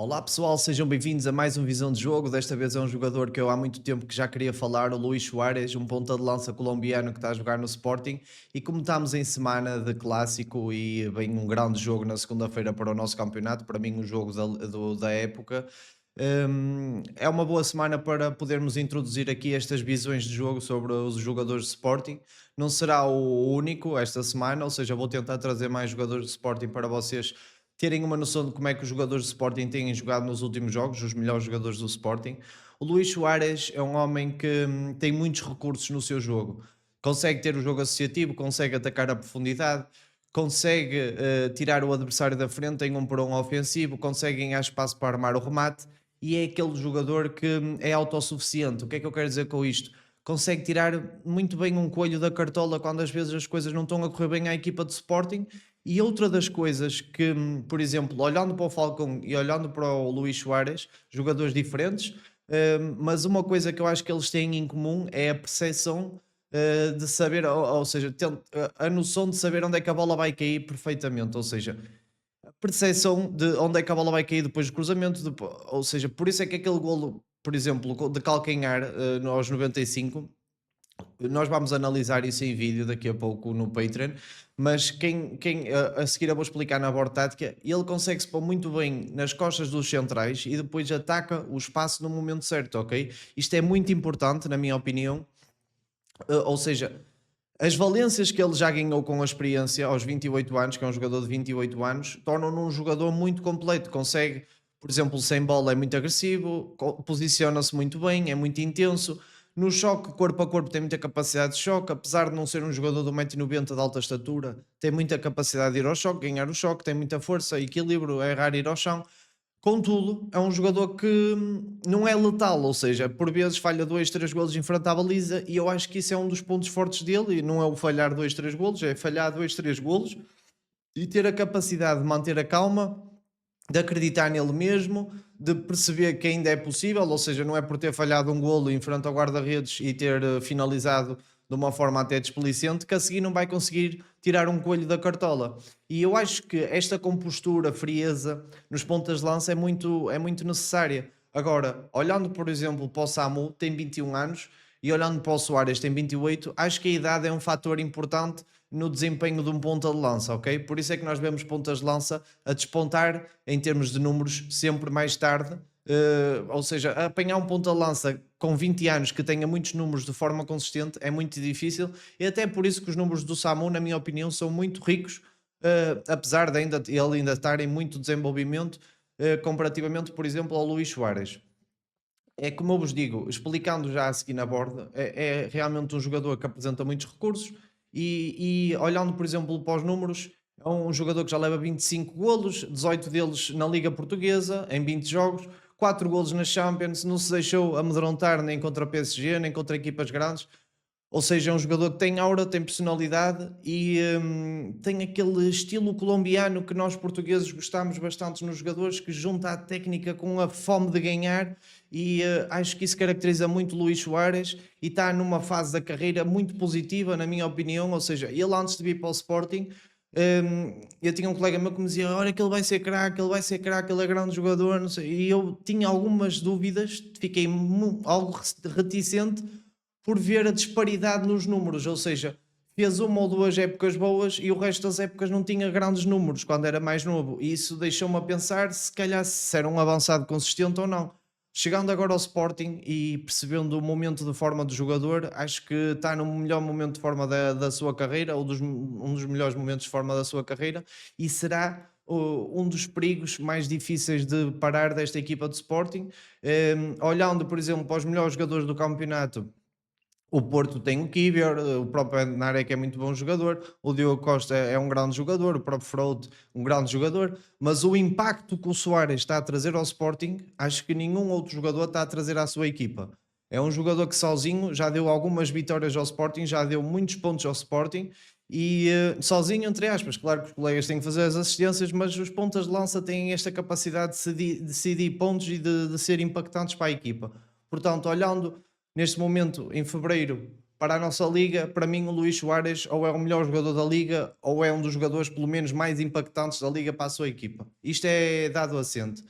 Olá pessoal, sejam bem-vindos a mais um Visão de Jogo. Desta vez é um jogador que eu há muito tempo que já queria falar, o Luís Soares, um ponta de lança colombiano que está a jogar no Sporting. E como estamos em semana de clássico e vem um grande jogo na segunda-feira para o nosso campeonato, para mim o jogo da época, é uma boa semana para podermos introduzir aqui estas visões de jogo sobre os jogadores de Sporting. Não será o único esta semana, ou seja, vou tentar trazer mais jogadores de Sporting para vocês terem uma noção de como é que os jogadores de Sporting têm jogado nos últimos jogos, os melhores jogadores do Sporting. O Luís Soares é um homem que tem muitos recursos no seu jogo. Consegue ter o jogo associativo, consegue atacar a profundidade, consegue tirar o adversário da frente em um por um ofensivo, consegue ganhar espaço para armar o remate e é aquele jogador que é autossuficiente. O que é que eu quero dizer com isto? Consegue tirar muito bem um coelho da cartola quando às vezes as coisas não estão a correr bem à equipa de Sporting. E outra das coisas que, por exemplo, olhando para o Falcão e olhando para o Luís Soares, jogadores diferentes, mas uma coisa que eu acho que eles têm em comum é a percepção de saber, ou seja, a noção de saber onde é que a bola vai cair perfeitamente, ou seja, a percepção de onde é que a bola vai cair depois do cruzamento, ou seja, por isso é que aquele golo, por exemplo, de calcanhar aos 95. Nós vamos analisar isso em vídeo daqui a pouco no Patreon, mas a seguir eu vou explicar na board tática, ele consegue se pôr muito bem nas costas dos centrais e depois ataca o espaço no momento certo, ok? Isto é muito importante, na minha opinião, ou seja, as valências que ele já ganhou com a experiência aos 28 anos, que é um jogador de 28 anos, tornam-no um jogador muito completo, consegue, por exemplo, sem bola é muito agressivo, posiciona-se muito bem, é muito intenso, no choque, corpo a corpo, tem muita capacidade de choque, apesar de não ser um jogador de 1,90 m de alta estatura, tem muita capacidade de ir ao choque, ganhar o choque, tem muita força, equilíbrio, é raro ir ao chão. Contudo, é um jogador que não é letal, ou seja, por vezes falha 2 3 golos em frente à baliza e eu acho que isso é um dos pontos fortes dele e não é o falhar 2 3 golos, é falhar 2 3 golos e ter a capacidade de manter a calma, de acreditar nele mesmo, de perceber que ainda é possível, ou seja, não é por ter falhado um golo em frente ao guarda-redes e ter finalizado de uma forma até desplicente que a seguir não vai conseguir tirar um coelho da cartola. E eu acho que esta compostura, frieza nos pontas de lança é muito necessária. Agora, olhando por exemplo para o Samu, tem 21 anos, e olhando para o Soares, tem 28, acho que a idade é um fator importante no desempenho de um ponta de lança, ok? Por isso é que nós vemos pontas de lança a despontar em termos de números sempre mais tarde. Ou seja, apanhar um ponta de lança com 20 anos que tenha muitos números de forma consistente é muito difícil e até por isso que os números do Samu, na minha opinião, são muito ricos, apesar de ele ainda estar em muito desenvolvimento, comparativamente, por exemplo, ao Luís Soares. É como eu vos digo, explicando já a seguir na borda, é realmente um jogador que apresenta muitos recursos e olhando, por exemplo, para os números, é um jogador que já leva 25 golos, 18 deles na Liga Portuguesa, em 20 jogos, 4 golos na Champions, não se deixou amedrontar nem contra a PSG, nem contra equipas grandes. Ou seja, é um jogador que tem aura, tem personalidade e tem aquele estilo colombiano que nós portugueses gostamos bastante nos jogadores, que junta a técnica com a fome de ganhar e acho que isso caracteriza muito Luís Soares e está numa fase da carreira muito positiva, na minha opinião, ou seja, ele antes de vir para o Sporting, eu tinha um colega meu que me dizia, olha que ele vai ser craque, ele vai ser craque, ele é grande jogador, não sei, e eu tinha algumas dúvidas, fiquei algo reticente por ver a disparidade nos números, ou seja, fez uma ou duas épocas boas e o resto das épocas não tinha grandes números quando era mais novo. E isso deixou-me a pensar se calhar se era um avançado consistente ou não. Chegando agora ao Sporting e percebendo o momento de forma do jogador, acho que está no melhor momento de forma da sua carreira, ou um dos melhores momentos de forma da sua carreira, e será um dos perigos mais difíceis de parar desta equipa de Sporting. Olhando, por exemplo, para os melhores jogadores do campeonato, o Porto tem o Kiwior, o próprio Bednarek é muito bom jogador, o Diogo Costa é um grande jogador, o próprio Freud um grande jogador, mas o impacto que o Soares está a trazer ao Sporting, acho que nenhum outro jogador está a trazer à sua equipa. É um jogador que sozinho já deu algumas vitórias ao Sporting, já deu muitos pontos ao Sporting e sozinho, entre aspas, claro que os colegas têm que fazer as assistências, mas os pontas de lança têm esta capacidade de decidir pontos e de ser impactantes para a equipa. Portanto, olhando neste momento, em fevereiro, para a nossa liga, para mim o Luís Soares ou é o melhor jogador da liga ou é um dos jogadores pelo menos mais impactantes da liga para a sua equipa. Isto é dado assente.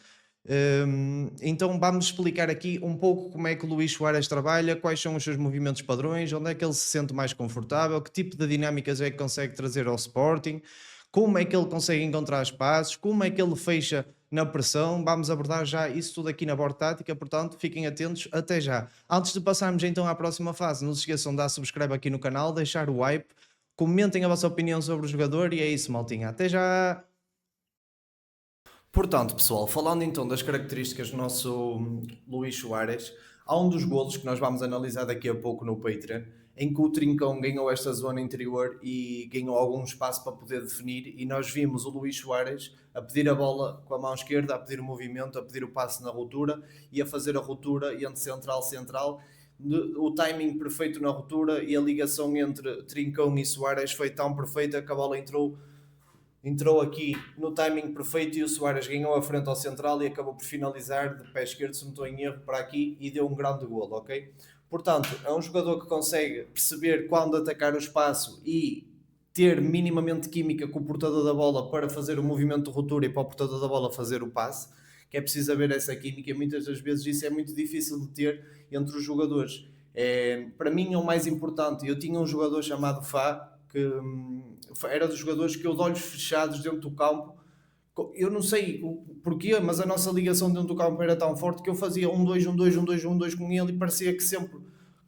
Então vamos explicar aqui um pouco como é que o Luís Soares trabalha, quais são os seus movimentos padrões, onde é que ele se sente mais confortável, que tipo de dinâmicas é que consegue trazer ao Sporting, como é que ele consegue encontrar espaços, como é que ele fecha na pressão. Vamos abordar já isso tudo aqui na Board Tática, portanto fiquem atentos, até já. Antes de passarmos então à próxima fase, não se esqueçam de dar subscreve aqui no canal, deixar o like, comentem a vossa opinião sobre o jogador e é isso, maltinha. Até já! Portanto, pessoal, falando então das características do nosso Luís Soares, há um dos golos que nós vamos analisar daqui a pouco no Patreon, em que o Trincão ganhou esta zona interior e ganhou algum espaço para poder definir, e nós vimos o Luís Soares a pedir a bola com a mão esquerda, a pedir o movimento, a pedir o passe na ruptura e a fazer a ruptura entre central-central. O timing perfeito na ruptura e a ligação entre Trincão e Soares foi tão perfeita que a bola entrou aqui no timing perfeito e o Soares ganhou a frente ao central e acabou por finalizar de pé esquerdo, se não estou em erro, para aqui e deu um grande golo, ok? Portanto, é um jogador que consegue perceber quando atacar o espaço e ter minimamente química com o portador da bola para fazer o movimento de ruptura e para o portador da bola fazer o passe, que é preciso haver essa química e muitas das vezes isso é muito difícil de ter entre os jogadores. Para mim é o mais importante. Eu tinha um jogador chamado Fá, que era dos jogadores que eu de olhos fechados dentro do campo, eu não sei porquê, mas a nossa ligação dentro do campo era tão forte que eu fazia 1-2, 1-2, 1-2, 1-2 com ele e parecia que sempre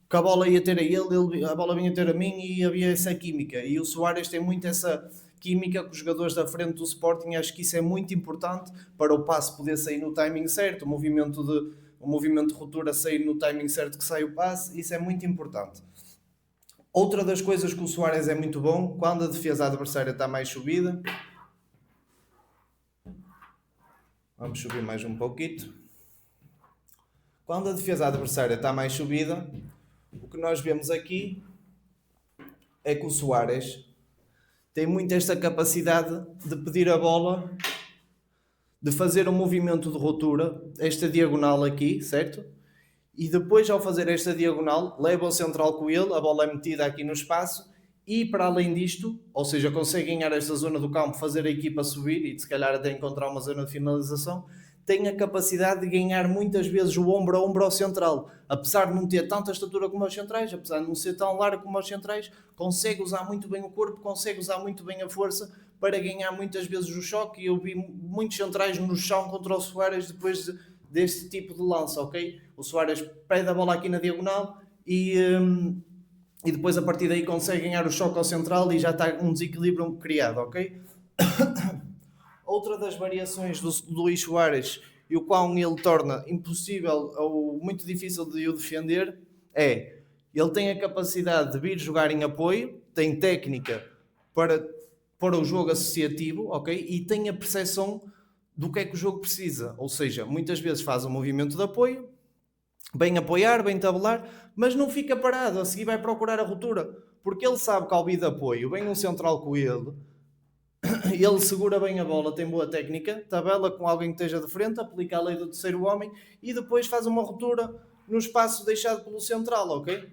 que a bola ia ter a ele, a bola vinha ter a mim e havia essa química. E o Soares tem muito essa química com os jogadores da frente do Sporting, acho que isso é muito importante para o passe poder sair no timing certo, o movimento de ruptura sair no timing certo que sai o passe, isso é muito importante. Outra das coisas que o Soares é muito bom, quando a defesa adversária está mais subida, vamos subir mais um pouquinho. Quando a defesa adversária está mais subida, o que nós vemos aqui é que o Soares tem muito esta capacidade de pedir a bola, de fazer um movimento de ruptura, esta diagonal aqui, certo? E depois, ao fazer esta diagonal, leva o central com ele, a bola é metida aqui no espaço e, para além disto, ou seja, consegue ganhar esta zona do campo, fazer a equipa subir e, se calhar, até encontrar uma zona de finalização, tem a capacidade de ganhar muitas vezes o ombro a ombro ao central. Apesar de não ter tanta estatura como os centrais, apesar de não ser tão largo como os centrais, consegue usar muito bem o corpo, consegue usar muito bem a força para ganhar muitas vezes o choque. E eu vi muitos centrais no chão contra o Soares depois deste tipo de lance, ok? O Soares pede a bola aqui na diagonal e depois a partir daí consegue ganhar o choque ao central e já está um desequilíbrio criado, ok? Outra das variações do Luís Soares e o qual ele torna impossível ou muito difícil de o defender é, ele tem a capacidade de vir jogar em apoio, tem técnica para o jogo associativo, ok? E tem a percepção do que é que o jogo precisa, ou seja, muitas vezes faz um movimento de apoio, bem apoiar, bem tabelar, mas não fica parado, a seguir vai procurar a ruptura, porque ele sabe que ao vir de apoio, vem um central com ele segura bem a bola, tem boa técnica, tabela com alguém que esteja de frente, aplica a lei do terceiro homem e depois faz uma ruptura no espaço deixado pelo central, ok?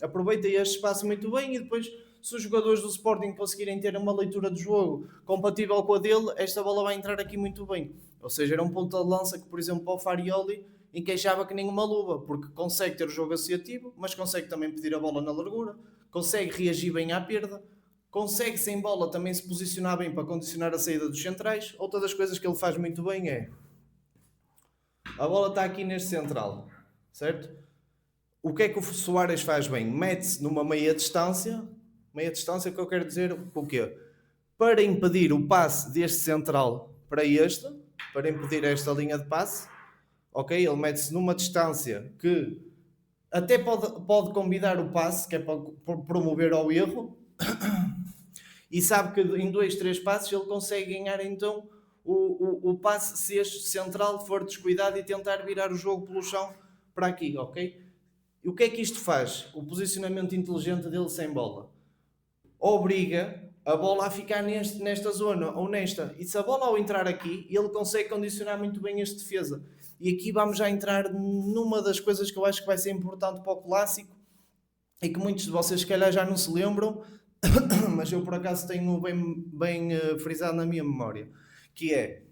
Aproveita este espaço muito bem e depois, se os jogadores do Sporting conseguirem ter uma leitura de jogo compatível com a dele, esta bola vai entrar aqui muito bem. Ou seja, era um ponto de lança que, por exemplo, o Farioli encaixava que nem uma luva, porque consegue ter o jogo associativo, mas consegue também pedir a bola na largura, consegue reagir bem à perda, consegue sem bola também se posicionar bem para condicionar a saída dos centrais. Outra das coisas que ele faz muito bem é, a bola está aqui neste central, certo? O que é que o Soares faz bem? Mete-se numa meia distância que eu quero dizer o quê? Para impedir o passe deste central para este, para impedir esta linha de passe, ok? Ele mete-se numa distância que até pode combinar o passe, que é para promover ao erro, e sabe que em 2, 3 passos ele consegue ganhar então o passe se este central for descuidado e tentar virar o jogo pelo chão para aqui, ok? E o que é que isto faz? O posicionamento inteligente dele sem bola obriga a bola a ficar nesta zona ou nesta, e se a bola ao entrar aqui, ele consegue condicionar muito bem este defesa. E aqui vamos já entrar numa das coisas que eu acho que vai ser importante para o Clássico e que muitos de vocês se calhar já não se lembram, mas eu por acaso tenho bem frisado na minha memória, que é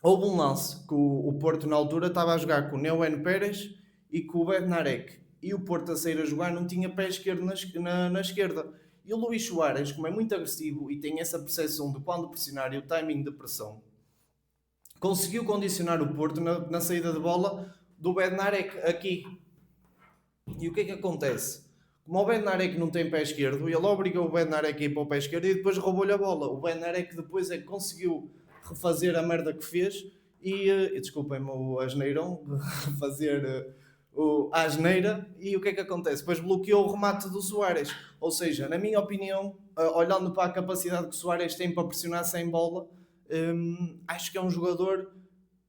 Houve um lance que o Porto na altura estava a jogar com o Neuen Pérez e com o Bednarek. E o Porto a sair a jogar não tinha pé esquerdo na esquerda. E o Luís Soares, como é muito agressivo e tem essa percepção de quando pressionar e o timing de pressão, conseguiu condicionar o Porto na saída de bola do Bednarek aqui. E o que é que acontece? Como o Bednarek não tem pé esquerdo, ele obrigou o Bednarek a ir para o pé esquerdo e depois roubou-lhe a bola. O Bednarek depois é que conseguiu refazer a merda que fez e desculpem-me o asneirão, refazer a asneira e o que é que acontece? Depois bloqueou o remate do Soares. Ou seja, na minha opinião, olhando para a capacidade que o Soares tem para pressionar sem bola, acho que é um jogador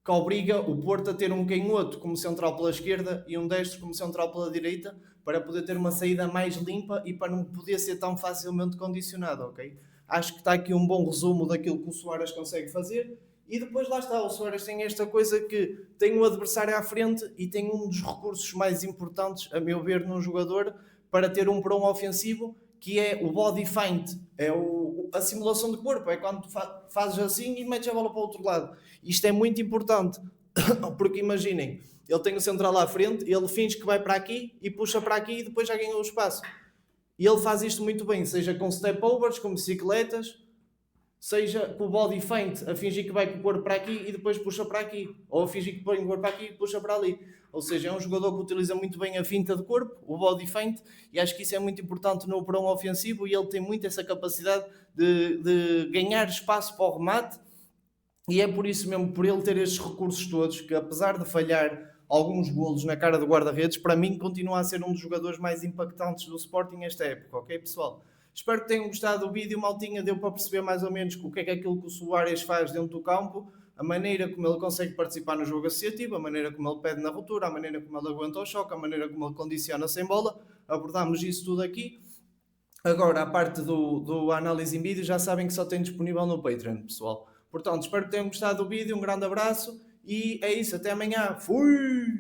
que obriga o Porto a ter um canhoto como central pela esquerda e um destro como central pela direita para poder ter uma saída mais limpa e para não poder ser tão facilmente condicionado, ok? Acho que está aqui um bom resumo daquilo que o Soares consegue fazer e depois lá está, o Soares tem esta coisa que tem o adversário à frente e tem um dos recursos mais importantes, a meu ver, num jogador para ter um para um ofensivo, que é o body feint, é a simulação de corpo, é quando tu fazes assim e metes a bola para o outro lado. Isto é muito importante, porque imaginem, ele tem o central à frente, ele finge que vai para aqui e puxa para aqui e depois já ganhou o espaço. E ele faz isto muito bem, seja com step overs, com bicicletas, seja com o body feint, a fingir que vai com o corpo para aqui e depois puxa para aqui, ou a fingir que põe o corpo para aqui e puxa para ali. Ou seja, é um jogador que utiliza muito bem a finta de corpo, o body feint, e acho que isso é muito importante no para um ofensivo e ele tem muito essa capacidade de ganhar espaço para o remate e é por isso mesmo, por ele ter estes recursos todos, que apesar de falhar alguns golos na cara do guarda-redes, para mim continua a ser um dos jogadores mais impactantes do Sporting esta época, ok pessoal? Espero que tenham gostado do vídeo, maltinha, deu para perceber mais ou menos o que é aquilo que o Soares faz dentro do campo, a maneira como ele consegue participar no jogo associativo, a maneira como ele pede na ruptura, a maneira como ele aguenta o choque, a maneira como ele condiciona sem bola, abordámos isso tudo aqui. Agora, a parte do análise em vídeo, já sabem que só tem disponível no Patreon, pessoal. Portanto, espero que tenham gostado do vídeo, um grande abraço e é isso, até amanhã. Fui!